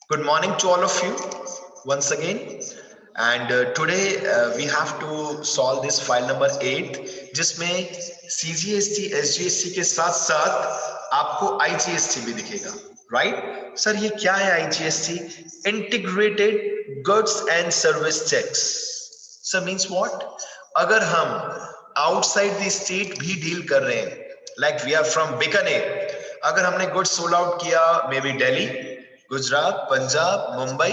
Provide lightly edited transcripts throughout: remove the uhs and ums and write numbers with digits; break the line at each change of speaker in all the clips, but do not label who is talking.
Good morning to all of you once again. And today we have to solve this file number 8 जिसमें CGST SGST के साथ साथ आपको IGST भी दिखेगा, राइट? सर ये क्या है IGST? Integrated goods and service tax. Sir means what? अगर हम आउटसाइड द स्टेट भी डील कर रहे हैं, like we are from Bikaner, अगर हमने गुड्स सोल्ड आउट किया may be Delhi, Gujarat, Punjab, Mumbai,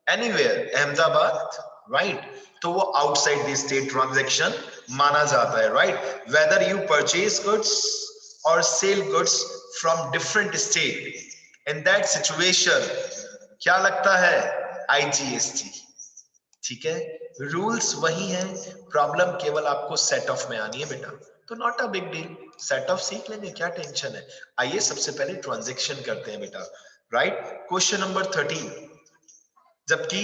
anywhere, Ahmedabad, right? तो वो आउटसाइड द स्टेट ट्रांजैक्शन माना जाता है, right? Whether you purchase goods और sell goods from different state, in that situation क्या लगता है? आईजीएसटी। ठीक है, रूल्स वही हैं, प्रॉब्लम केवल आपको सेट ऑफ में आनी है बेटा, तो not a big deal, set of सीख लेंगे, क्या टेंशन है। आइए सबसे पहले ट्रांजैक्शन करते हैं बेटा, राइट? क्वेश्चन नंबर 13, जबकि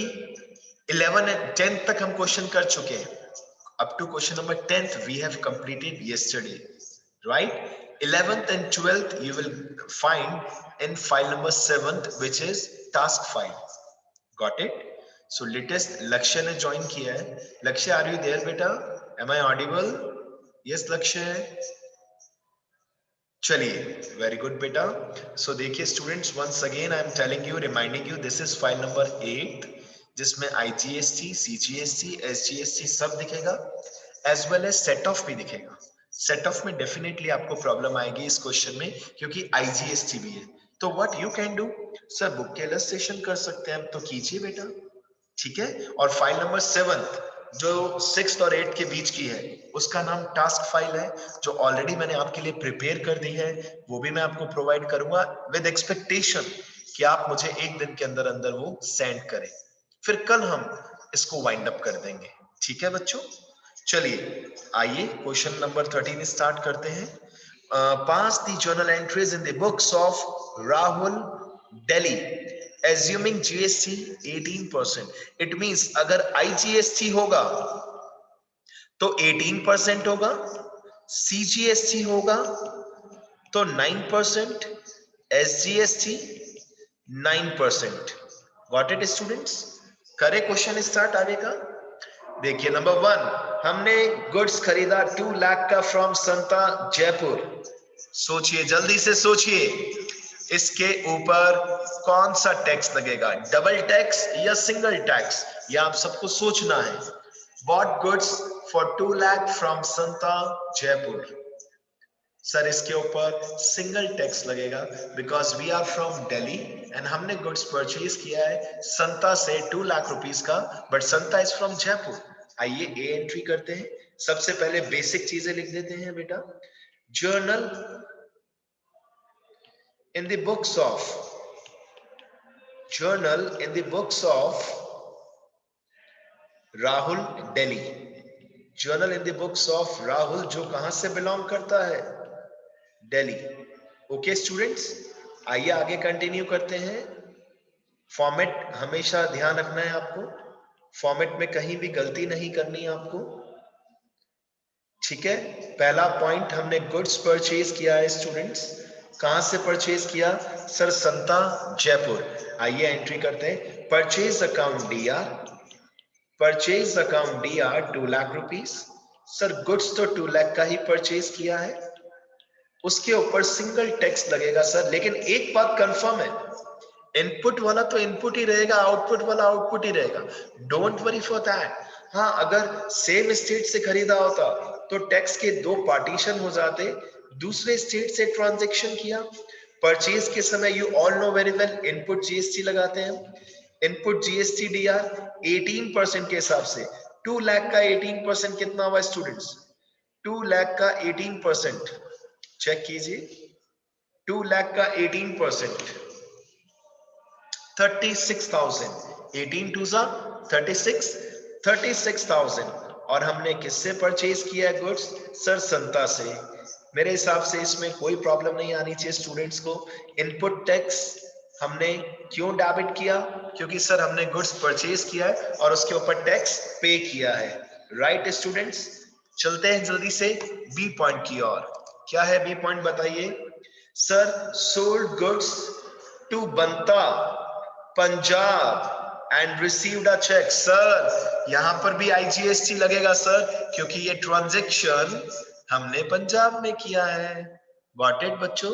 11 एंड 10 तक हम क्वेश्चन कर चुके हैं, up to question number 10th we have completed yesterday, right? 11th and 12th you will find in file number 7th, which is task file. Got it? So latest लक्ष्य ने join किया है। Lakshya, are you there बेटा? Am I audible? Yes Lakshya. चलिए, very good बेटा। So देखिए students, once again I am telling you, reminding you, this is file number 8 जिसमें IGST, CGST, SGST सब दिखेगा, as well as set off भी दिखेगा। Set off में डेफिनेटली आपको प्रॉब्लम आएगी इस क्वेश्चन में, क्योंकि आईजीएसटी भी है। तो what you can do, sir book के इलस्ट्रेशन कर सकते हैं, तो कीजिए बेटा, ठीक है। और फाइल नंबर 7 जो 6 और 8 के बीच की है, उसका नाम टास्क फाइल है, जो ऑलरेडी मैंने आपके लिए प्रिपेयर कर दी है, वो भी मैं आपको प्रोवाइड करूंगा विद एक्सपेक्टेशन कि आप मुझे एक दिन के अंदर अंदर वो सेंड करें, फिर कल हम इसको वाइंड अप कर देंगे, ठीक है बच्चों। चलिए आइए क्वेश्चन नंबर 13 स्टार्ट करते हैं। Pass the journal entries in the books of Rahul Delhi assuming GST 18%, it means अगर IGST होगा तो 18% होगा, CGST होगा तो 9%, SGST 9%। Got it students? करे क्वेश्चन स्टार्ट आगे का। देखिए नंबर 1, हमने गुड्स खरीदा 2 लाख का फ्रॉम संता जयपुर। सोचिए, जल्दी से सोचिए, इसके ऊपर कौन सा टैक्स लगेगा, डबल टैक्स या सिंगल टैक्स, ये आप सबको सोचना है। Bought goods for 2 lakh from Santa Jaipur, sir इसके ऊपर सिंगल टैक्स लगेगा because we are from Delhi and हमने गुड्स परचेज किया है संता से 2 लाख रुपीस का, but Santa is from Jaipur. आइए ए एंट्री करते हैं। सबसे पहले बेसिक चीजें लिख देते हैं बेटा। Journal in the books of Rahul Delhi, journal in the books of Rahul, जो कहां से बिलोंग करता है? दिल्ली। ओके स्टूडेंट्स, आइए आगे कंटिन्यू करते हैं। फॉर्मेट हमेशा ध्यान रखना है आपको, फॉर्मेट में कहीं भी गलती नहीं करनी है आपको, ठीक है। पहला पॉइंट, हमने गुड्स परचेज किया है स्टूडेंट्स, कहां से परचेज किया? सर संता जयपुर। आइए एंट्री करते हैं। Purchase account DR, purchase account DR 2 lakh rupees. Sir goods तो 2 लाख का ही परचेज किया है, उसके ऊपर सिंगल टैक्स लगेगा सर, लेकिन एक बात कंफर्म है, इनपुट वाला तो इनपुट ही रहेगा, आउटपुट वाला आउटपुट ही रहेगा, डोंट वरी फॉर दैट। हाँ, अगर सेम स्टेट से खरीदा होता तो टैक्स के 2 पार्टीशन हो जाते, दूसरे स्टेट से ट्रांजैक्शन किया, परचेज के समय you all know very well input GST लगाते हैं, इनपुट जीएसटी डीआर 18% के हिसाब से 2 लाख का 18% कितना हुआ स्टूडेंट्स? 2 लाख का 18% चेक कीजिए, 2 लाख का 18% 36,000, 18 टू सा 36, 36,000। और हमने किससे परचेज किया है गुड्स? सर संता से। मेरे हिसाब से इसमें कोई प्रॉब्लम नहीं आनी चाहिए स्टूडेंट्स को। इनपुट टैक्स हमने क्यों डेबिट किया? क्योंकि सर हमने गुड्स परचेज किया है और उसके ऊपर टैक्स पे किया है, राइट स्टूडेंट्स। चलते हैं जल्दी से बी पॉइंट की ओर। क्या है बी पॉइंट बताइए? Sir sold goods to Banta Punjab and received a cheque. Sir यहां पर भी आईजीएसटी लगेगा सर, क्योंकि ये ट्रांजैक्शन हमने पंजाब में किया है। गॉट इट बच्चों?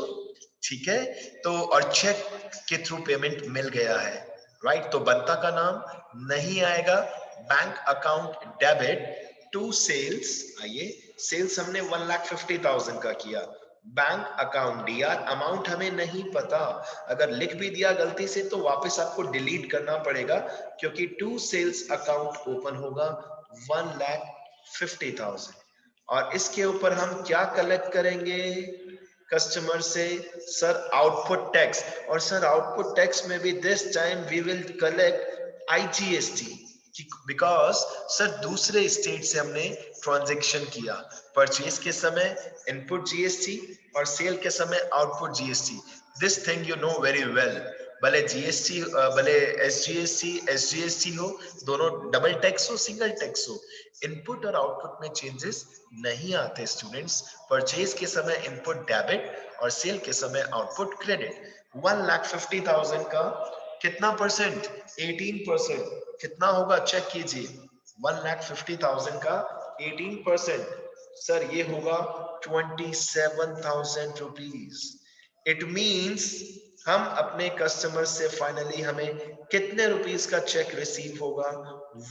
ठीक है, तो और चेक के थ्रू पेमेंट मिल गया है, राइट? तो बनता का नाम नहीं आएगा। Bank account debit to sales, आइए सेल्स हमने 1,50,000 का किया, बैंक अकाउंट डीआर, अमाउंट हमें नहीं पता, अगर लिख भी दिया गलती से तो वापस आपको डिलीट करना पड़ेगा, क्योंकि टू सेल्स अकाउंट ओपन होगा 1,50,000। और इसके ऊपर हम क्या कलेक्ट करेंगे कस्टमर से? Sir output tax. और सर आउटपुट टैक्स में भी this time we will collect IGST, because sir दूसरे स्टेट से हमने ट्रांजैक्शन किया, परचेज के समय इनपुट जीएसटी और सेल के समय output GST. This thing you know very well. भले जीएसटी भले एसजीएसटी हो, दोनों डबल टैक्स हो सिंगल टैक्स हो, इनपुट और आउटपुट में चेंजेस नहीं आते स्टूडेंट्स। परचेज के समय इनपुट डेबिट और सेल के समय आउटपुट क्रेडिट। 1,50,000 का कितना परसेंट? 18%। कितना होगा चेक कीजिए, 1,50,000 का 18%, सर ये होगा 27,000 रुपीज। इट मींस हम अपने कस्टमर से फाइनली हमें कितने रुपीस का चेक रिसीव होगा?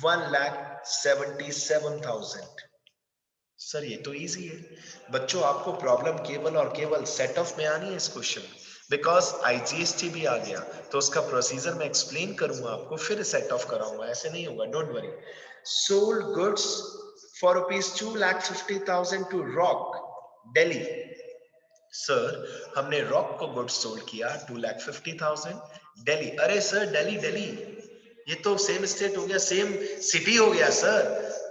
1,77,000। सर ये तो इजी है बच्चों, आपको प्रॉब्लम केवल और केवल सेट ऑफ में आनी है इस क्वेश्चन, बिकॉज आईजीएसटी भी आ गया तो उसका प्रोसीजर मैं एक्सप्लेन करूंगा आपको, फिर सेट ऑफ कराऊंगा, ऐसे नहीं होगा, don't worry. Sold goods for rupees 2,50,000 to Rock Delhi. Sir हमने रॉक को गुड्स सोल्ड किया 2,50,000 दिल्ली। अरे सर दिल्ली दिल्ली ये तो सेम स्टेट हो गया, सेम सिटी हो गया सर।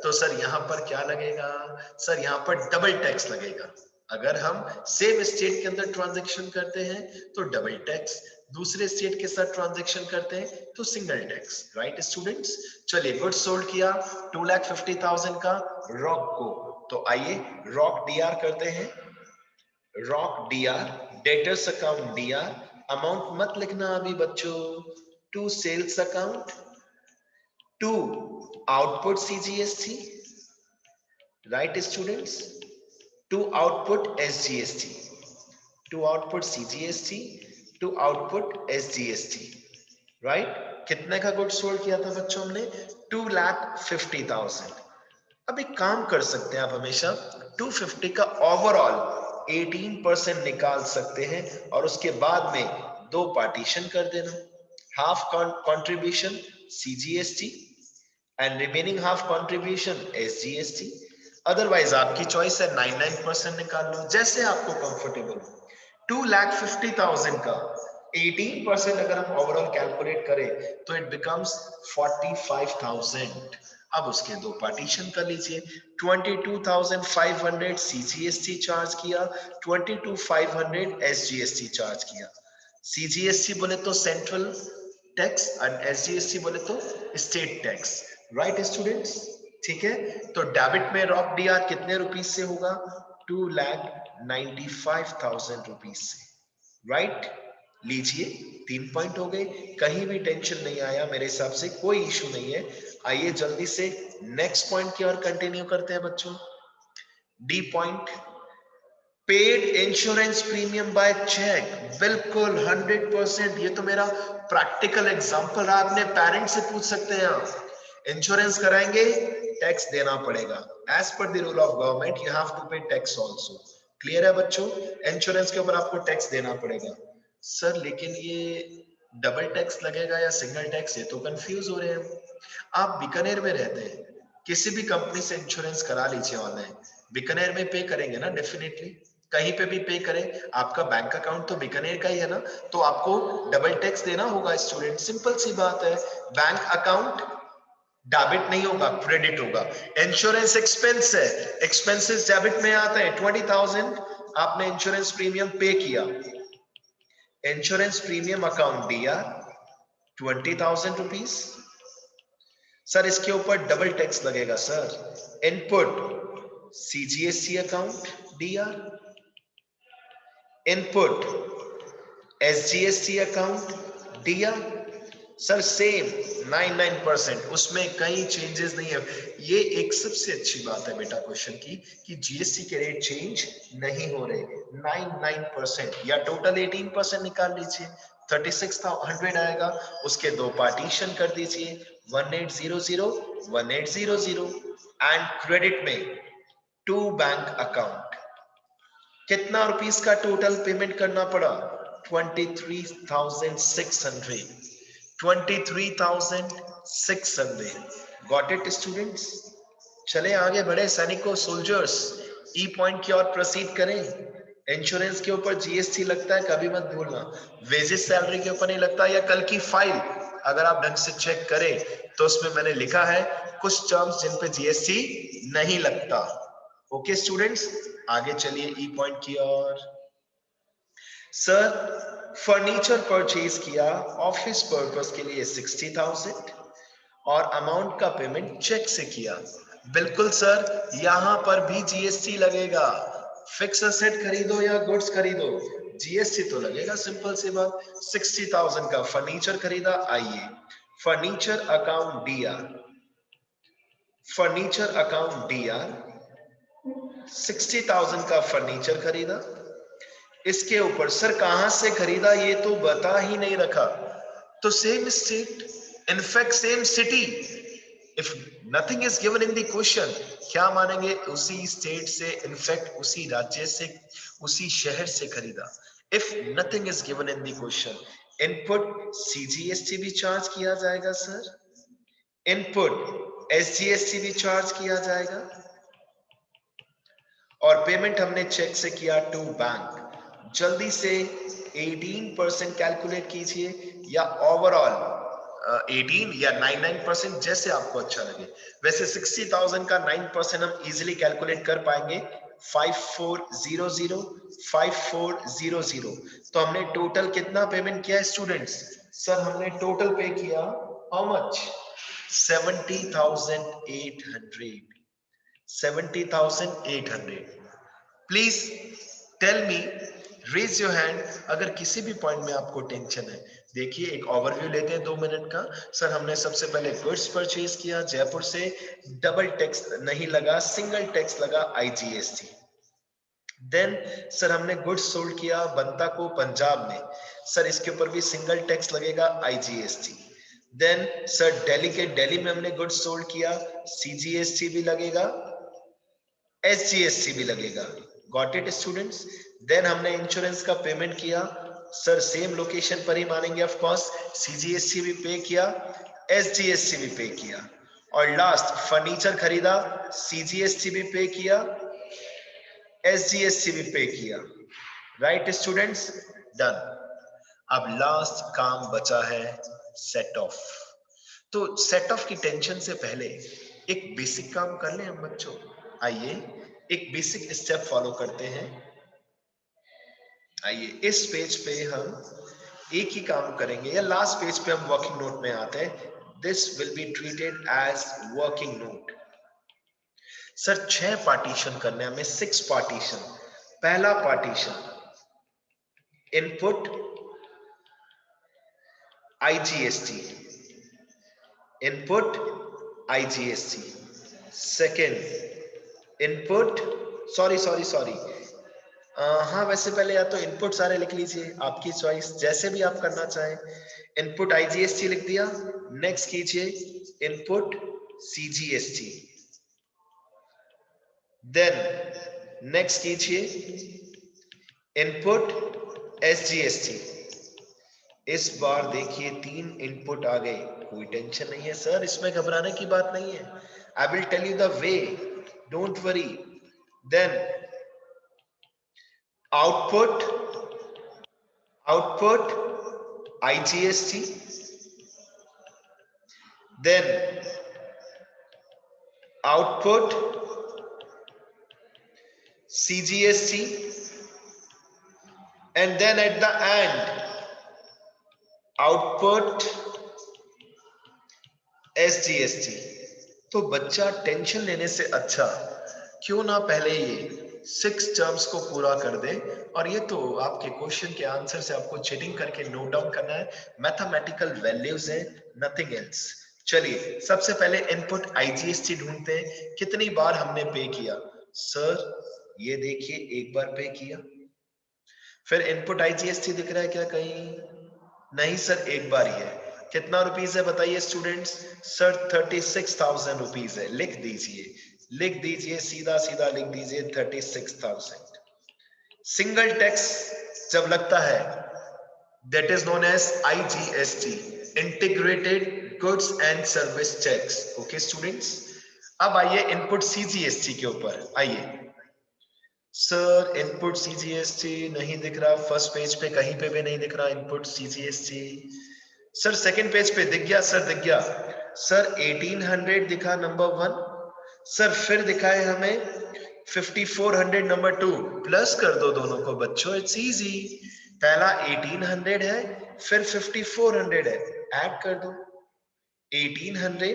तो सर यहां पर क्या लगेगा? सर यहां पर डबल टैक्स लगेगा। अगर हम सेम स्टेट के अंदर ट्रांजैक्शन करते हैं तो डबल टैक्स, दूसरे स्टेट के साथ ट्रांजैक्शन करते हैं तो सिंगल टैक्स, राइट स्टूडेंट्स? चलिए गुड्स सोल्ड किया 2,50,000 का रॉक को, तो आइए रॉक डीआर करते हैं। Rock DR, debtors account DR, amount मत लिखना अभी बच्चों, to sales account, to output CGST, right students? To output SGST, to output CGST, to output SGST, right? कितने का गुड सोल्ड किया था बच्चों हमने? 2,50,000। अब एक काम कर सकते हैं आप हमेशा 250 का ओवरऑल 18% निकाल सकते हैं और उसके बाद में दो पार्टीशन कर देना, half contribution CGST and remaining half contribution SGST. Otherwise आपकी चॉइस है 99% निकाल लो, जैसे आपको कंफर्टेबल हो। 2,50,000 का 18% अगर हम ओवरऑल कैलकुलेट करें तो इट बिकम्स 45,000। अब उसके दो पार्टीशन कर लीजिए, 22,500 सीजीएसटी चार्ज किया, 22,500 एसजीएसटी चार्ज किया। सीजीएसटी बोले तो सेंट्रल टैक्स और एसजीएसटी बोले तो स्टेट टैक्स, राइट स्टूडेंट्स? ठीक है, तो डेबिट में रॉक डीआर कितने रुपीस से होगा? 2,95,000 रुपीस से, राइट? लीजिए 3 पॉइंट हो गए, कहीं भी टेंशन नहीं आया, मेरे हिसाब से कोई इशू नहीं है। आइए जल्दी से नेक्स्ट पॉइंट की ओर कंटिन्यू करते हैं बच्चों। D point, paid insurance premium by cheque. बिल्कुल 100%, ये तो मेरा प्रैक्टिकल एग्जांपल रहा, अपने पेरेंट्स से पूछ सकते हैं आप। इंश्योरेंस कराएंगे, टैक्स देना पड़ेगा, as per the rule of government you have to pay tax also. Clear है बच्चों? इंश्योरेंस के ऊपर आपको टैक्स देना पड़ेगा। सर लेकिन ये डबल टैक्स लगेगा या सिंगल टैक्स, ये तो कंफ्यूज हो रहे हैं। आप बीकानेर में रहते हैं, किसी भी कंपनी से इंश्योरेंस करा लीजिए ऑनलाइन, बीकानेर में पे करेंगे ना डेफिनेटली, कहीं पे भी पे करें, आपका बैंक अकाउंट तो बीकानेर का ही है ना, तो आपको डबल टैक्स देना होगा स्टूडेंट, सिंपल सी बात है। बैंक अकाउंट डेबिट नहीं होगा, क्रेडिट होगा। इंश्योरेंस एक्सपेंस है, एक्सपेंसेस डेबिट में आता है। 20,000 आपने इंश्योरेंस प्रीमियम पे किया, इंश्योरेंस प्रीमियम अकाउंट दिया 20,000 रुपीज। सर इसके ऊपर डबल टैक्स लगेगा सर। इनपुट सीजीएसटी अकाउंट दिया, इनपुट एसजीएसटी अकाउंट दिया, सर सेम 99%, उसमें कई चेंजेस नहीं है। ये एक सबसे अच्छी बात है बेटा क्वेश्चन की कि जीएसटी के रेट चेंज नहीं हो रहे। 99% या टोटल 18% निकाल लीजिए, 36,100 आएगा। उसके दो पार्टीशन कर दीजिए, 1800 1800 एंड क्रेडिट में टू बैंक अकाउंट। कितना रुपीस का टोटल पेमेंट करना पड़ा? 23,600। 23,600। Got it students? चले आगे बढ़े सैनिकों, सोल्जर्स। ई पॉइंट की ओर प्रोसीड करें। इंश्योरेंस के ऊपर जीएसटी लगता है, कभी मत भूलना। वेजेस सैलरी के ऊपर नहीं लगता। या कल की फाइल अगर आप ढंग से चेक करें तो उसमें मैंने लिखा है कुछ टर्म्स जिन पे जीएसटी नहीं लगता। ओके स्टूडेंट्स, आगे चलिए ई पॉइंट की ओर। सर फर्नीचर परचेज किया ऑफिस पर्पस के लिए 60,000 और अमाउंट का पेमेंट चेक से किया। बिल्कुल सर, यहां पर भी जीएसटी लगेगा। फिक्स एसेट खरीदो या गुड्स खरीदो, जीएसटी तो लगेगा, सिंपल सी बात। 60,000 का फर्नीचर खरीदा, आइए furniture account DR, furniture account DR, 60,000 का फर्नीचर खरीदा। इसके ऊपर सर कहां से खरीदा ये तो बता ही नहीं रखा, तो same state, in fact same city. If nothing is given in the question, क्या मानेंगे? उसी स्टेट से, इनफैक्ट उसी राज्य से, उसी शहर से खरीदा। If nothing is given in the question, input CGST भी चार्ज किया जाएगा सर, इनपुट एसजीएसटी भी चार्ज किया जाएगा, और पेमेंट हमने चेक से किया टू बैंक। जल्दी से 18% कैलकुलेट कीजिए, या ओवरऑल 18 या 99%, जैसे आपको अच्छा लगे। वैसे 60,000 का 9% हम इजीली कैलकुलेट कर पाएंगे, 5400 5400। तो हमने टोटल कितना पेमेंट किया स्टूडेंट्स? सर हमने टोटल पे किया how much? 70,800। 70,800। Please tell me, raise your hand अगर किसी भी पॉइंट में आपको टेंशन है। देखिए एक ओवरव्यू लेते हैं 2 मिनट का। सर हमने सबसे पहले गुड्स परचेज किया जयपुर से, डबल टैक्स नहीं लगा, सिंगल टैक्स लगा आईजीएसटी। देन सर हमने गुड्स सोल्ड किया बनता को पंजाब में, सर इसके ऊपर भी सिंगल टैक्स लगेगा आईजीएसटी। देन सर दिल्ली में हमने गुड्स सोल्ड किया, सीजीएसटी भी लगेगा, एसजीएसटी भी लगेगा। Got it students? देन हमने इंश्योरेंस का पेमेंट किया, सर सेम लोकेशन पर ही मानेंगे ऑफ कोर्स, सीजीएसटी भी पे किया, एसजीएसटी भी पे किया, और लास्ट फर्नीचर खरीदा, सीजीएसटी भी पे किया, एसजीएसटी भी पे किया। Right students? डन। अब लास्ट काम बचा है सेट ऑफ। तो सेट ऑफ की टेंशन से पहले एक बेसिक काम कर लें हम बच्चों। आइए एक बेसिक स्टेप फॉलो करते हैं। आइए इस पेज पे हम एक ही काम करेंगे, या लास्ट पेज पे हम वर्किंग नोट में आते हैं। This will be treated as working note. Sir 6 partition करने हमें, 6 पार्टीशन। पहला partition input IGST, input IGST. Second input, sorry हाँ वैसे पहले या तो इनपुट सारे लिख लीजिए, आपकी चॉइस, जैसे भी आप करना चाहें। इनपुट आईजीएसटी लिख दिया, नेक्स्ट कीजिए इनपुट सीजीएसटी, देन नेक्स्ट कीजिए इनपुट एसजीएसटी। इस बार देखिए 3 इनपुट आ गए, कोई टेंशन नहीं है सर, इसमें घबराने की बात नहीं है। I will tell you the way, don't worry. Then output IGST, then output CGST, and then at the end output SGST। तो बच्चा टेंशन लेने से अच्छा क्यों ना पहले ये 6 टर्म्स को पूरा कर दे। और ये तो आपके क्वेश्चन के आंसर से आपको चीटिंग करके नोट डाउन करना है, मैथमेटिकल वैल्यूज है, नथिंग एल्स। चलिए सबसे पहले इनपुट आईजीएसटी ढूंढते हैं। कितनी बार हमने पे किया? सर ये देखिए एक बार पे किया। फिर इनपुट आईजीएसटी दिख रहा है क्या कहीं? नहीं सर, एक बार ही है। कितना रुपीस है बताइए स्टूडेंट्स? सर 36,000 रुपीस है। लिख दीजिए, लिख दीजिए, सीधा सीधा लिख दीजिए 36,000। सिंगल टैक्स जब लगता है that is known as IGST, integrated goods and service tax. Okay students, अब आइए इनपुट सीजीएसटी के ऊपर आइए। सर इनपुट सीजीएसटी नहीं दिख रहा, फर्स्ट पेज पे कहीं पे भी नहीं दिख रहा input CGST. Sir second page पे दिख गया, सर दिख गया। सर 1800 दिखा नंबर 1। सर फिर दिखाए हमें 5400 नंबर 2। प्लस कर दो दोनों को बच्चों, इट्स इजी। पहला 1800 है, फिर 5400 है, ऐड कर दो। 1800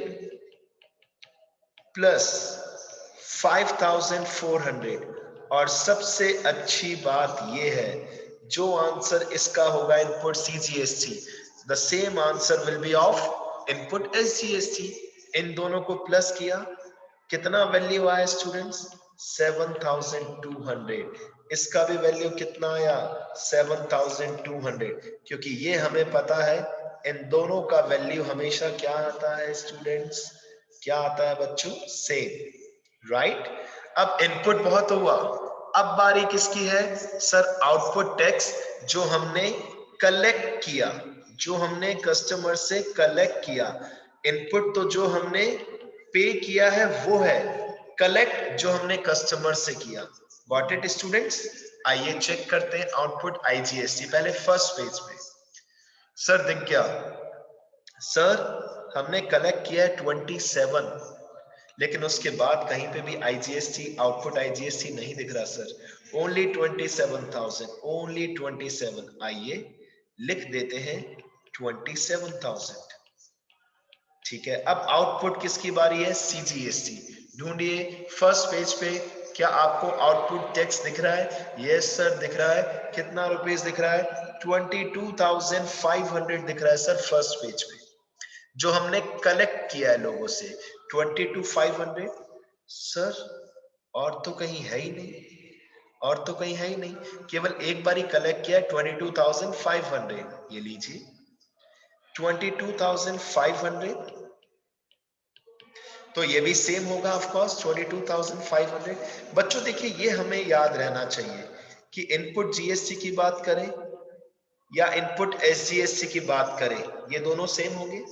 प्लस 5400। और सबसे अच्छी बात यह है, जो आंसर इसका होगा input CGST, the same answer will be of input SGST. इन दोनों को प्लस किया, कितना वैल्यू आया स्टूडेंट्स? 7200। इसका भी वैल्यू कितना आया? 7200। क्योंकि ये हमें पता है इन दोनों का वैल्यू हमेशा क्या आता है स्टूडेंट्स? क्या आता है बच्चों? Same, right. अब इनपुट बहुत हुआ, अब बारी किसकी है? सर आउटपुट टैक्स, जो हमने कलेक्ट किया, जो हमने कस्टमर से कलेक्ट किया। इनपुट तो जो हमने पे किया है वो है, कलेक्ट जो हमने कस्टमर से किया। Got it students? आइए चेक करते हैं आउटपुट आईजीएसटी। पहले फर्स्ट पेज पे सर दिख गया। सर हमने कलेक्ट किया है 27, लेकिन उसके बाद कहीं पे भी आईजीएसटी, आउटपुट आईजीएसटी नहीं दिख रहा सर। Only 27,000, only 27। आइए लिख देते हैं 27,000। ठीक है, अब आउटपुट किसकी बारी है? सीजीएसटी। ढूंढिए फर्स्ट पेज पे, क्या आपको आउटपुट टैक्स दिख रहा है? यस सर दिख रहा है। कितना रुपीस दिख रहा है? 22,500 दिख रहा है सर फर्स्ट पेज पे, जो हमने कलेक्ट किया है लोगों से। 22,500 सर, और तो कहीं है ही नहीं, और तो कहीं है ही नहीं, केवल एक बार ही कलेक्ट किया है 22,500। ये लीजिए 22,500, तो ये भी सेम होगा ऑफ कोर्स 22,500। बच्चों देखिए ये हमें याद रहना चाहिए कि इनपुट जीएसटी की बात करें या इनपुट एसजीएसटी की बात करें, ये दोनों सेम होंगे।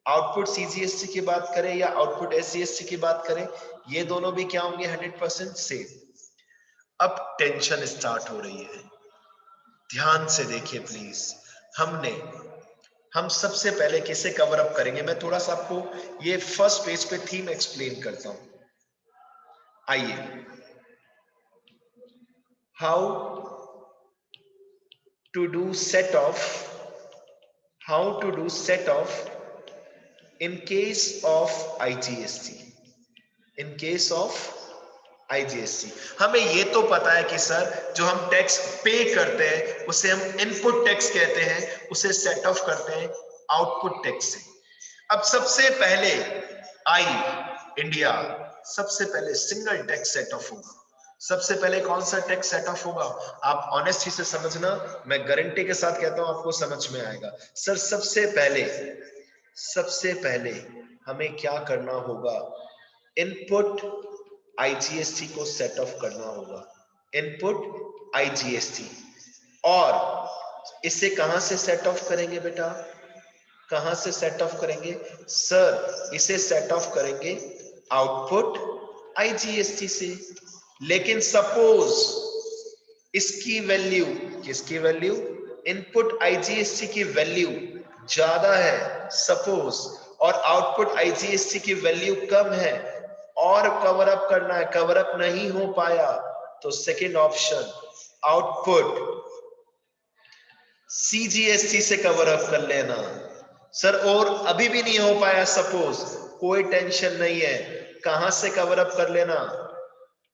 आउटपुट सीजीएसटी की बात करें या आउटपुट एसजीएसटी की बात करें, ये दोनों भी क्या होंगे? 100% सेम। अब टेंशन स्टार्ट हो रही है, ध्यान से देखिए प्लीज। हम सबसे पहले किसे कवर अप करेंगे? मैं थोड़ा सा आपको ये फर्स्ट पेज पे थीम एक्सप्लेन करता हूं। आइए, how to do set off in case of IGST, in case of IGST। हमें ये तो पता है कि सर जो हम टैक्स पे करते हैं उसे हम इनपुट टैक्स कहते हैं, उसे सेट ऑफ करते हैं आउटपुट टैक्स से। अब सबसे पहले इंडिया सबसे पहले सिंगल टैक्स सेट ऑफ होगा। सबसे पहले कौन सा टैक्स सेट ऑफ होगा? आप ऑनेस्टी से समझना, मैं गारंटी के साथ कहता हूं आपको समझ में आएगा। सर सबसे पहले हमें क्या करना होगा? इनपुट आईजीएसटी को सेट ऑफ करना होगा, इनपुट आईजीएसटी। और इसे कहां से सेट ऑफ करेंगे बेटा? कहां से सेट ऑफ करेंगे? सर इसे सेट ऑफ करेंगे आउटपुट आईजीएसटी से। लेकिन सपोज इसकी वैल्यू, किसकी वैल्यू? इनपुट आईजीएसटी की वैल्यू ज्यादा है सपोज, और आउटपुट आईजीएसटी की वैल्यू कम है, और कवर अप करना है, कवर अप नहीं हो पाया तो सेकंड ऑप्शन आउटपुट सीजीएसटी से कवर अप कर लेना। सर और अभी भी नहीं हो पाया सपोज, कोई टेंशन नहीं है, कहां से कवर अप कर लेना?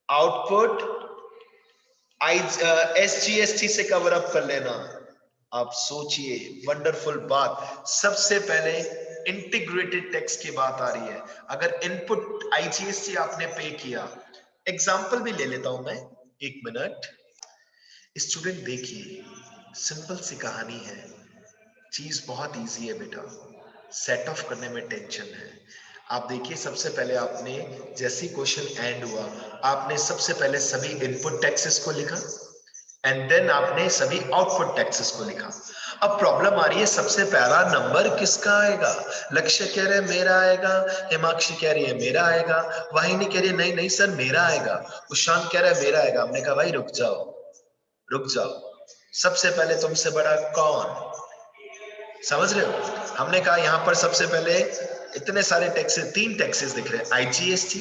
आउटपुट आई SGST से कवर अप कर लेना। आप सोचिए, वंडरफुल बात। सबसे पहले इंटीग्रेटेड टैक्स की बात आ रही है। अगर इनपुट IGST आपने पे किया, एग्जाम्पल भी ले लेता हूं मैं, एक मिनट। स्टूडेंट देखिए, सिंपल सी कहानी है, चीज बहुत इजी है बेटा, सेट ऑफ करने में टेंशन है। आप देखिए, सबसे पहले आपने जैसी क्वेश्चन एंड हुआ, आपने सबसे पहले सभी इनपुट टैक्सेस को लिखा एंड देन आपने सभी आउटपुट टैक्सेस को लिखा। अब प्रॉब्लम आ रही है, सबसे पहला नंबर किसका आएगा? लक्ष्य कह रहे मेरा आएगा, हिमाक्षी कह रही है मेरा आएगा, वाहिनी कह रही है नहीं नहीं सर मेरा आएगा, उशांत कह रहा है मेरा आएगा। हमने कहा भाई रुक जाओ, रुक जाओ, सबसे पहले तुमसे बड़ा कौन? समझ रहे हो? हमने कहा यहां पर सबसे पहले इतने सारे टैक्सेस, 3 टैक्सेस दिख रहे हैं, IGST,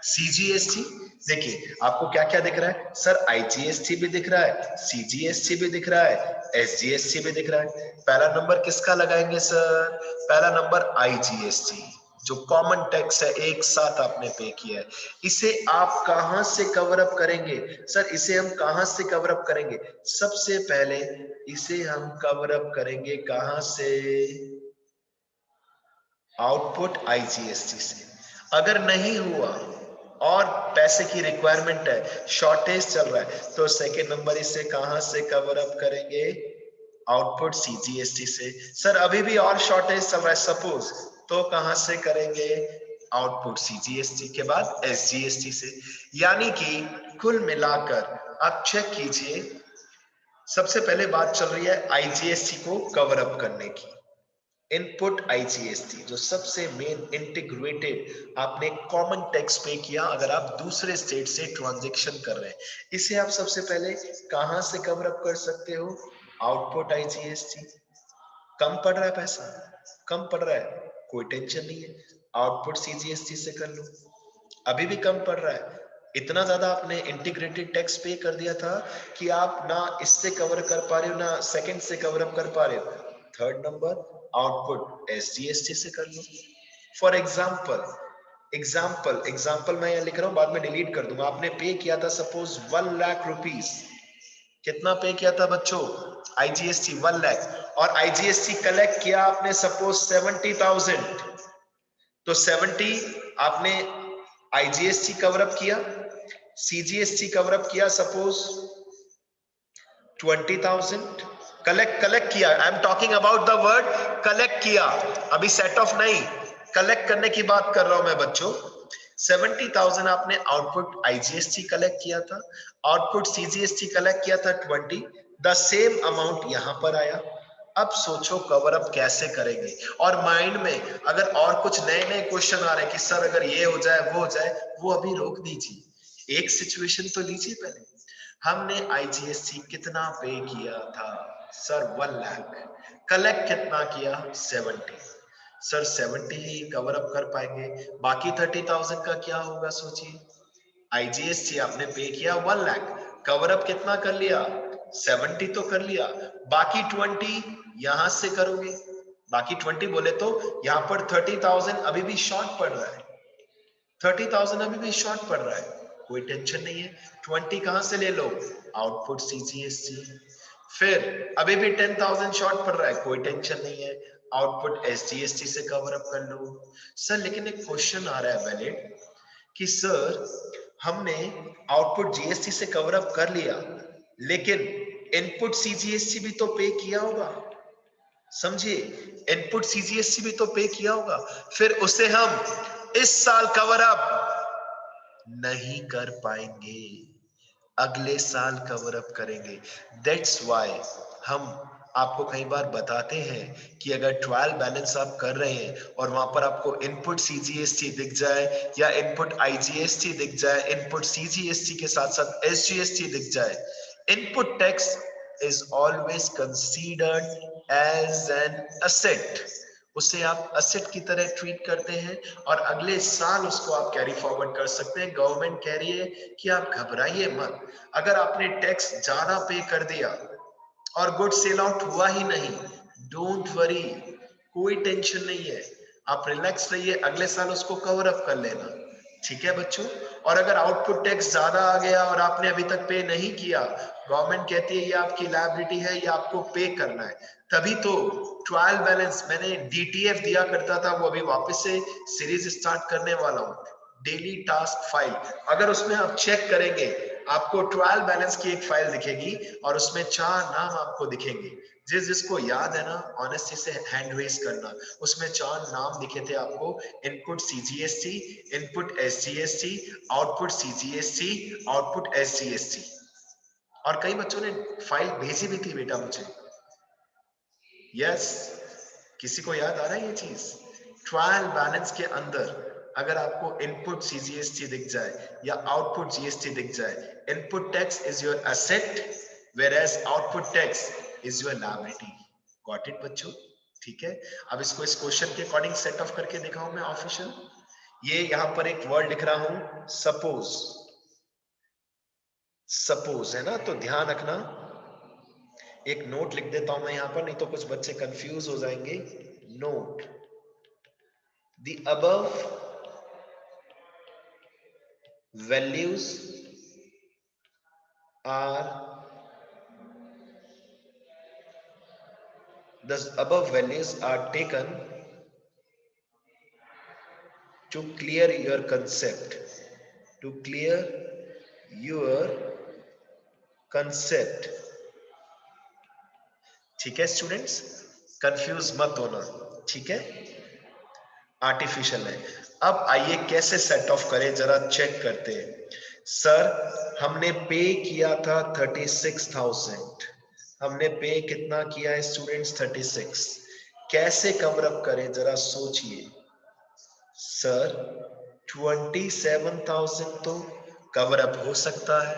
CGST। देखिए आपको क्या क्या दिख रहा है सर? IGST भी दिख रहा है, CGST भी दिख रहा है, SGST भी दिख रहा है। पहला नंबर किसका लगाएंगे सर? पहला नंबर IGST, जो कॉमन टैक्स है, एक साथ आपने पे किया है। इसे आप कहां से कवर अप करेंगे सर? इसे हम कहां से कवर अप करेंगे? सबसे पहले इसे हम कवर अप करेंगे कहां से? आउटपुट IGST से। अगर नहीं हुआ और पैसे की रिक्वायरमेंट है, शॉर्टेज चल रहा है, तो सेकेंड नंबर इसे कहां से कवर अप करेंगे? आउटपुट CGST से। सर अभी भी और शॉर्टेज चल रहा है सपोज, तो कहां से करेंगे? आउटपुट CGST के बाद SGST से। यानी कि कुल मिलाकर आप चेक कीजिए, सबसे पहले बात चल रही है IGST को कवर अप करने की। इनपुट IGST जो सबसे मेन इंटीग्रेटेड आपने कॉमन टैक्स पे किया, अगर आप दूसरे स्टेट से ट्रांजैक्शन कर रहे हैं, इसे आप सबसे पहले कहां से कवर अप कर सकते हो? Output IGST। कम पड़ रहा है पैसा, कम पड़ रहा है, कोई टेंशन नहीं है, आउटपुट CGST से कर लो। अभी भी कम पड़ रहा है, इतना ज्यादा आपने इंटीग्रेटेड टैक्स पे कर दिया था कि आप ना इससे कवर कर पा रहे हो ना सेकंड से कवर अप कर पा रहे हो, थर्ड नंबर आउटपुट SGST से कर लो। फॉर एग्जाम्पल मैं यहाँ लिख रहा हूँ, बाद में डिलीट कर दूंगा। आपने पे किया था सपोज 1 लाख रुपीस, कितना पे किया था बच्चों? IGST 1 लाख, और IGST कलेक्ट किया आपने सपोज 70,000, तो 70 आपने IGST कवर अप किया, CGST कवर अप किया सपोज 20,000, कलेक्ट किया। I am talking about the word collect किया, अभी सेट ऑफ नहीं, कलेक्ट करने की बात कर रहा हूं मैं बच्चों। 70,000 आपने आउटपुट IGST कलेक्ट किया था, आउटपुट CGST कलेक्ट किया था 20, द सेम अमाउंट यहां पर आया। अब सोचो कवर अप कैसे करेंगे, और माइंड में अगर और कुछ नए नए क्वेश्चन आ रहे हैं कि सर अगर ये हो जाए वो हो जाए, वो अभी रोक दीजिए, एक सिचुएशन तो लीजिए पहले। हमने IGST कितना पे किया था सर? 1 लाख। कलेक्ट कितना किया? 70। सर 70 ही कवर अप कर पाएंगे, बाकी 30,000 का क्या होगा सोचिए। IGST आपने पे किया 1 लाख, कवर अप कितना कर लिया? 70 तो कर लिया, बाकी 20 यहां से करोगे। बाकी 20 बोले तो यहां पर 30,000 अभी भी शॉर्ट पड़ रहा है, 30,000 अभी भी शॉर्ट पड़ रहा है, कोई टेंशन नहीं है। 20 कहां से ले लो? Output CGST। फिर अभी भी 10,000 शॉर्ट पड़ रहा है, कोई टेंशन नहीं है, आउटपुट SGST से कवर अप कर लो। सर लेकिन एक क्वेश्चन आ रहा है वैलिड कि सर हमने आउटपुट GST से कवर अप कर लिया, लेकिन इनपुट CGST भी तो पे किया होगा, समझिए, इनपुट CGST भी तो पे किया होगा, फिर उसे हम इस साल कवर अप नहीं कर पाएंगे, अगले साल कवर अप करेंगे। दैट्स व्हाई हम आपको कई बार बताते हैं कि अगर ट्रायल बैलेंस आप कर रहे हैं और वहां पर आपको इनपुट CGST दिख जाए या इनपुट IGST दिख जाए, इनपुट CGST के साथ साथ SGST दिख जाए, input tax is always considered as an asset. उसे आप असेट की तरह ट्रीट करते हैं और अगले साल उसको आप कैरी फॉरवर्ड कर सकते हैं। गवर्नमेंट कह रही है कि आप घबराइए मत, अगर आपने टैक्स ज्यादा पे कर दिया और गुड सेल आउट हुआ ही नहीं, डोंट वरी, कोई टेंशन नहीं है, आप रिलैक्स रहिए, अगले साल उसको कवर अप कर लेना। ठीक है बच्चों। और अगर आउटपुट टैक्स ज्यादा आ गया और आपने अभी तक पे नहीं किया, गवर्नमेंट कहती है ये आपकी लायबिलिटी है, ये आपको पे करना है, तभी तो ट्रायल बैलेंस मैंने डीटीएफ दिया करता था, वो अभी वापस से सीरीज स्टार्ट करने वाला हूँ, डेली टास्क फाइल। अगर उसमें आप चेक करेंगे, आपको ट्रायल बैलेंस की एक फाइल दिखेगी और उसमें 4 नाम आपको दिखेंगे। जिसको याद है ना, ऑनेस्टी से हैंड रेज करना। उसमें 4 नाम दिखे थे आपको, input CGST, input SGST, output CGST, output SGST. और कई बच्चों ने फाइल भेजी भी थी बेटा मुझे। यस, किसी को याद आ रहा है ये चीज? ट्रायल बैलेंस के अंदर अगर आपको इनपुट सीजीएसटी दिख जाए या आउटपुट जीएसटी दिख जाए, input tax is your asset where as output tax is your liability. Got it बच्चों? ठीक है। अब इसको इस क्वेश्चन के अकॉर्डिंग सेट ऑफ करके दिखाऊं मैं ऑफिशियल। ये यहां पर एक वर्ड लिख रहा हूं, सपोज। सपोज है ना, तो ध्यान रखना, एक नोट लिख देता हूं मैं यहां पर, नहीं तो कुछ बच्चे कंफ्यूज हो जाएंगे। Note, the above values are taken to clear your concept, to clear your concept। ठीक है स्टूडेंट्स, कंफ्यूज मत होना, ठीक है, आर्टिफिशियल है। अब आइए कैसे सेट ऑफ करें, जरा चेक करते हैं। सर हमने पे किया था 36,000, हमने पे कितना किया है स्टूडेंट्स? 36। कैसे कवर अप करें जरा सोचिए। सर 27,000 तो कवर अप हो सकता है,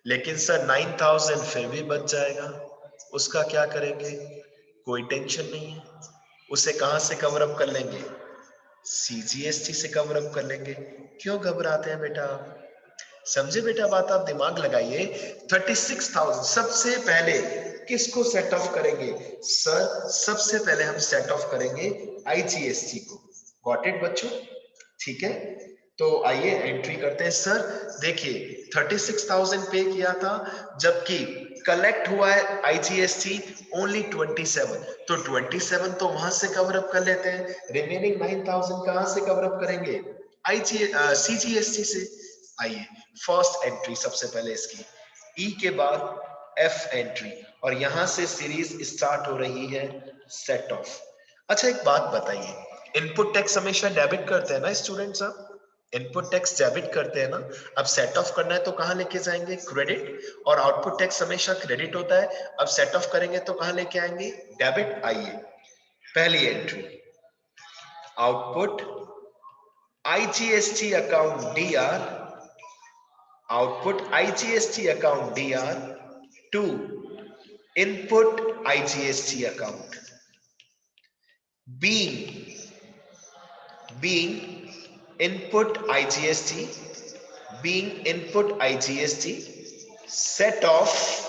लेकिन सर 9,000 फिर भी बच जाएगा, उसका क्या करेंगे? कोई टेंशन नहीं है, उसे कहां से कवर अप कर लेंगे? सीजीएसटी से कवर अप कर लेंगे। क्यों घबराते हैं बेटा? समझे बेटा बात? आप दिमाग लगाइए। 36,000 सबसे पहले किसको सेट ऑफ करेंगे? सर सबसे पहले हम सेट ऑफ करेंगे आईजीएसटी को। गॉट इट बच्चों? ठीक है, तो आइए एंट्री करते हैं। सर देखिए 36,000 पे किया था, जबकि कलेक्ट हुआ है आईजीएसटी ओनली 27, तो 27 तो वहां से कवर अप कर लेते हैं। रिमेनिंग 9,000 कहां से कवर अप करेंगे? सीजीएसटी से। आइए फर्स्ट एंट्री सबसे पहले इसकी, ई के बाद एफ एंट्री, और यहां से सीरीज स्टार्ट हो रही है सेट ऑफ। अच्छा एक बात बताइए, इनपुट टैक्स हमेशा डेबिट करते हैं ना स्टूडेंट्स? आप इनपुट टैक्स डेबिट करते हैं ना? अब सेट ऑफ करना है तो कहां लेके जाएंगे? क्रेडिट। और आउटपुट टैक्स हमेशा क्रेडिट होता है, अब सेट ऑफ करेंगे तो कहां लेके आएंगे? डेबिट। आइए पहली entry, output IGST account DR, output IGST account DR to input IGST account. being input IGST, set off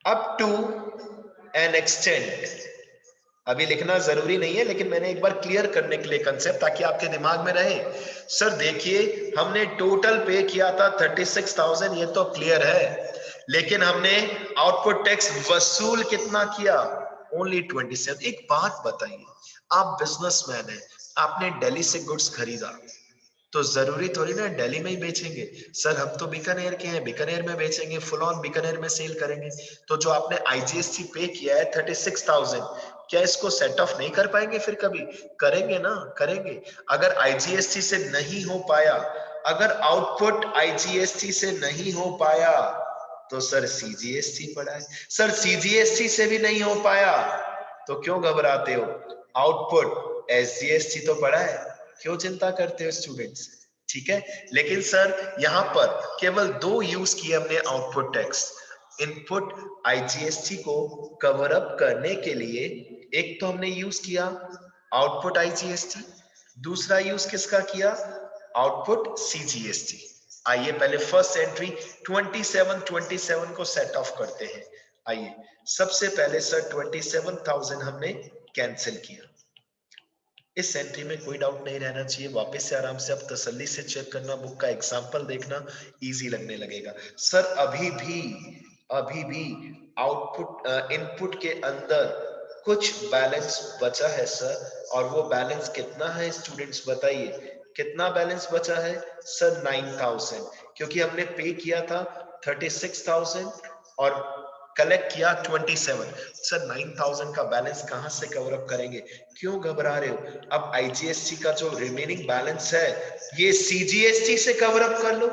up to an extent। अभी लिखना जरूरी नहीं है, लेकिन मैंने एक बार क्लियर करने के लिए कंसेप्ट, ताकि आपके दिमाग में रहे। सर देखिए हमने टोटल पे किया था 36,000, ये तो क्लियर है, लेकिन हमने आउटपुट टैक्स वसूल कितना किया? ओनली 27। एक बात बताइए, आप बिजनेसमैन हैं, आपने दिल्ली से गुड्स खरीदा, तो जरूरी थोड़ी ना दिल्ली में ही बेचेंगे। सर हम तो बीकानेर के हैं, बीकानेर में बेचेंगे, फुल ऑन बीकानेर में सेल करेंगे। तो जो आपने आईजीएसटी पे किया है 36,000, क्या इसको सेट ऑफ नहीं कर पाएंगे? फिर कभी करेंगे ना, करेंगे। अगर आईजीएसटी से नहीं हो पाया, अगर आउटपुट आईजीएसटी से नहीं हो पाया, तो सर सीजीएसटी पड़ा है। सर सीजीएसटी से भी नहीं हो पाया तो क्यों घबराते हो? आउटपुट एसजीएसटी तो पड़ा है, क्यों चिंता करते हो स्टूडेंट्स? ठीक है, लेकिन सर यहां पर केवल 2 यूज किए हमने आउटपुट टैक्स। इनपुट आईजीएसटी को कवर अप करने के लिए एक तो हमने यूज किया आउटपुट आईजीएसटी, दूसरा यूज किसका किया? Output CGST. आइए पहले फर्स्ट एंट्री 27 को सेट ऑफ करते हैं। आइए सबसे पहले सर 27,000 हमने कैंसिल किया, इस एंट्री में कोई डाउट नहीं रहना चाहिए। वापस से आराम से आप तसल्ली से चेक करना, बुक का एग्जाम्पल देखना, इजी लगने लगेगा। सर अभी भी आउटपुट इनपुट के अंदर कुछ बैलेंस बचा है सर, और वो बैलेंस कितना है स्टूडेंट्स बताइए, कितना बैलेंस बचा है सर? 9000, क्योंकि हमने पे किया था 36,000 और कलेक्ट किया 27। सर 9000 का बैलेंस कहां से कवर अप करेंगे, क्यों घबरा रहे हो? अब आईजीएसटी का जो रिमेनिंग बैलेंस है ये सीजीएसटी से कवर अप कर लो।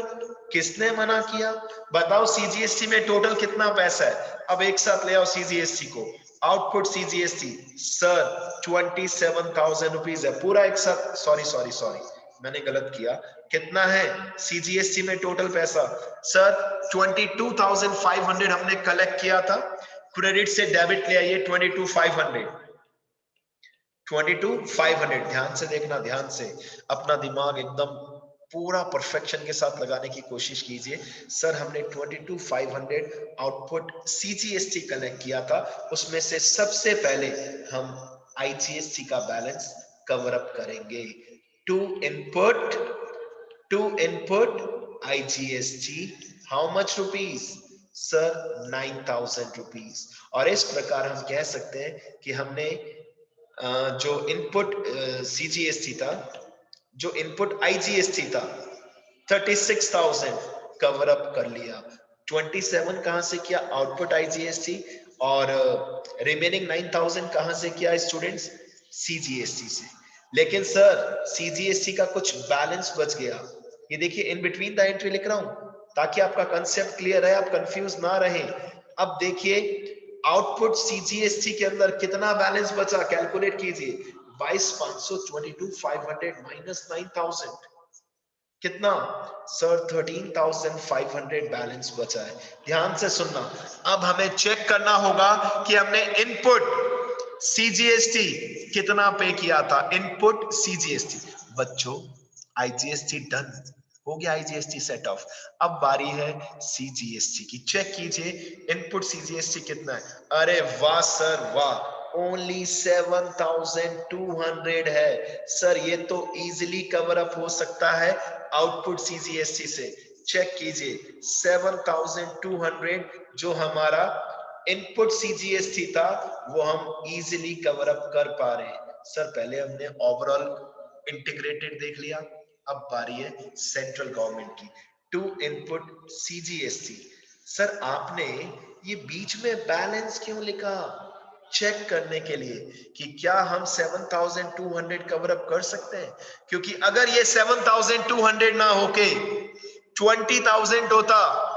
किसने मना किया? बताओ सीजीएसटी में टोटल कितना पैसा है? अब एक साथ ले आओ सीजीएसटी को। आउटपुट सीजीएसटी सर 27,000 रुपीज है पूरा एक साथ। सॉरी मैंने गलत किया। कितना है सीजीएसटी में टोटल पैसा? सर 22,500 हमने कलेक्ट किया था। क्रेडिट से डेबिट ले आइए 22,500। 22,500 ध्यान से देखना, ध्यान से अपना दिमाग एकदम पूरा परफेक्शन के साथ लगाने की कोशिश कीजिए। सर हमने 22,500 आउटपुट सीजीएसटी कलेक्ट किया था, उसमें से सबसे पहले हम आईजीएसटी का बैलेंस कवर अप करेंगे। To input IGST how much rupees sir? 9,000 rupees. और इस प्रकार हम कह सकते हैं कि हमने जो इनपुट सीजीएसटी था, जो इनपुट आईजीएसटी था 36,000 कवर अप कर लिया। 27 कहां से किया? Output IGST. और रिमेनिंग 9,000 कहां से किया स्टूडेंट्स? सीजीएसटी से। लेकिन सर सीजीएसटी का कुछ बैलेंस बच गया, ये देखिए इन बिटवीन द एंट्री लिख रहा हूं ताकि आपका कंसेप्ट क्लियर है, आप कंफ्यूज ना रहे। अब देखिए आउटपुट सीजीएसटी के अंदर कितना बैलेंस बचा, कैलकुलेट कीजिए। 22,500 22,500 माइनस 9,000 कितना सर? 13,500 बैलेंस बचा है। ध्यान से सुनना, अब हमें चेक करना होगा कि हमने इनपुट सीजीएसटी कितना पे किया था। इनपुट सीजीएसटी बच्चों, आईजीएसटी डन हो गया, आईजीएसटी सेट ऑफ। अब बारी है सीजीएसटी की। चेक कीजिए इनपुट सीजीएसटी कितना है। अरे वाह सर वाह, ओनली 7,200 है सर। ये तो इजीली कवर अप हो सकता है आउटपुट सीजीएसटी से। चेक कीजिए 7,200 जो हमारा इनपुट सीजीएसटी था वो हम इजीली कवर अप कर पा रहे हैं। सर पहले हमने ओवरऑल इंटीग्रेटेड देख लिया, अब बारी है सेंट्रल गवर्नमेंट की। To input CGST. सर आपने ये बीच में बैलेंस क्यों लिखा? चेक करने के लिए कि क्या हम 7,200 कवर अप कर सकते हैं, क्योंकि अगर ये 7,200 ना होके 20,000 होता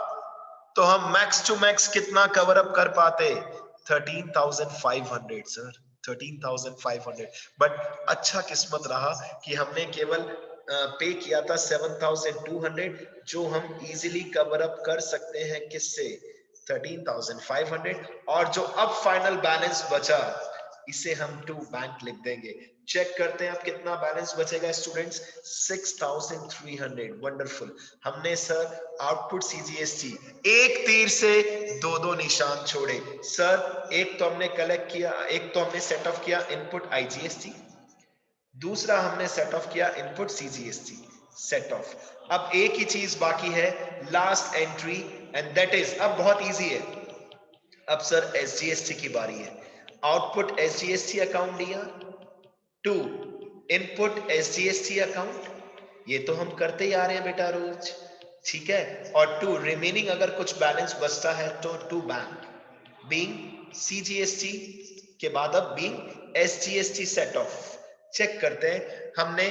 तो हम मैक्स टू मैक्स कितना कवर अप कर पाते? 13,500 सर, 13,500। बट अच्छा किस्मत रहा कि हमने केवल पे किया था 7,200 जो हम इजीली कवर अप कर सकते हैं किससे? 13,500। और जो अब फाइनल बैलेंस बचा इसे हम टू बैंक लिख देंगे। चेक करते हैं अब कितना बैलेंस बचेगा स्टूडेंट्स? 6,300। वंडरफुल। हमने सर आउटपुट सीजीएसटी एक तीर से दो दो निशान छोड़े। सर एक तो हमने कलेक्ट किया, एक तो हमने सेट ऑफ किया इनपुट आईजीएसटी, दूसरा हमने सेट ऑफ किया इनपुट सीजीएसटी। Set of. अब एक ही चीज बाकी है, last entry, and that is, अब बहुत इजी है। अब सर एसजीएसटी की बारी है। आउटपुट एसजीएसटी अकाउंट दिया, टू इनपुट एसजीएसटी अकाउंट, ये तो हम करते ही आ रहे हैं बेटा रोज, ठीक है। और टू रिमेनिंग अगर कुछ बैलेंस बचता है तो टू बैंक, बीइंग सीजीएसटी के बाद अब being SGST set off. Check करते हैं हमने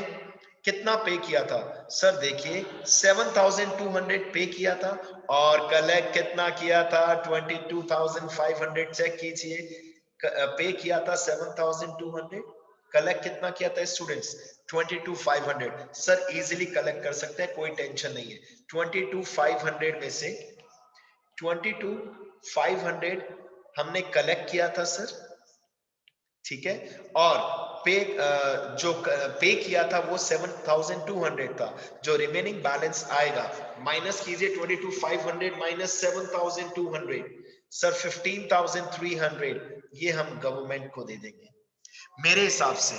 कितना पे किया था। सर देखिए 7,200 पे किया था और कलेक्ट कितना किया था? 22,500। चेक कीजिए, पे किया था 7,200, कलेक्ट कितना किया था स्टूडेंट्स? 22,500। सर इजीली कलेक्ट कर सकते हैं, कोई टेंशन नहीं है। 22,500 में से 22,500 हमने कलेक्ट किया था सर, ठीक है। और पे जो पे किया था वो 7,200 था। जो रिमेनिंग बैलेंस आएगा माइनस कीजिए 22,500 माइनस 7,200, सर 15,300 ये हम गवर्नमेंट को दे देंगे। मेरे हिसाब से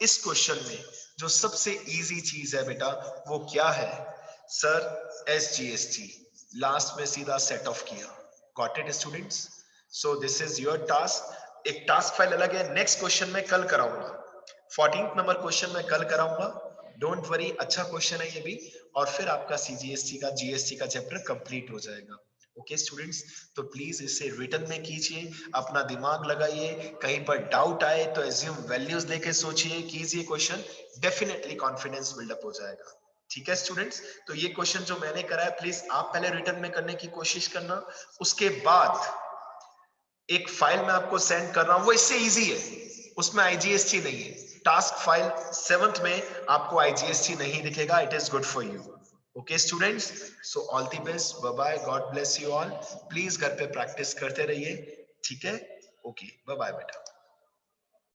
इस क्वेश्चन में जो सबसे इजी चीज है बेटा वो क्या है सर? SGST लास्ट में सीधा सेट ऑफ किया। Got it students? So this is your task. एक टास्क फाइल अलग है, नेक्स्ट क्वेश्चन मैं कल कराऊंगा। 14th नंबर क्वेश्चन मैं कल कराऊंगा, डोंट वरी, अच्छा क्वेश्चन है ये भी। और फिर आपका CGST का GST का चैप्टर कंप्लीट हो जाएगा। ओके स्टूडेंट्स, तो प्लीज इसे रिटर्न में कीजिए, अपना दिमाग लगाइए, कहीं पर डाउट आए तो एज्यूम वैल्यूज देके सोचिए, कीजिए क्वेश्चन, डेफिनेटली कॉन्फिडेंस बिल्डअप हो जाएगा। ठीक है स्टूडेंट्स, तो ये क्वेश्चन जो मैंने करा है प्लीज आप पहले रिटर्न में करने की कोशिश करना, उसके बाद एक फाइल मैं आपको सेंड कर रहा हूं, वो इससे इजी है, उसमें IGST नहीं है। टास्क फाइल 7th में आपको IGST नहीं दिखेगा, it is good for you. Okay students, so all the best, bye bye, God bless you all. Please घर पे प्रैक्टिस करते रहिए, ठीक है? ओके, बाय बाय बेटा।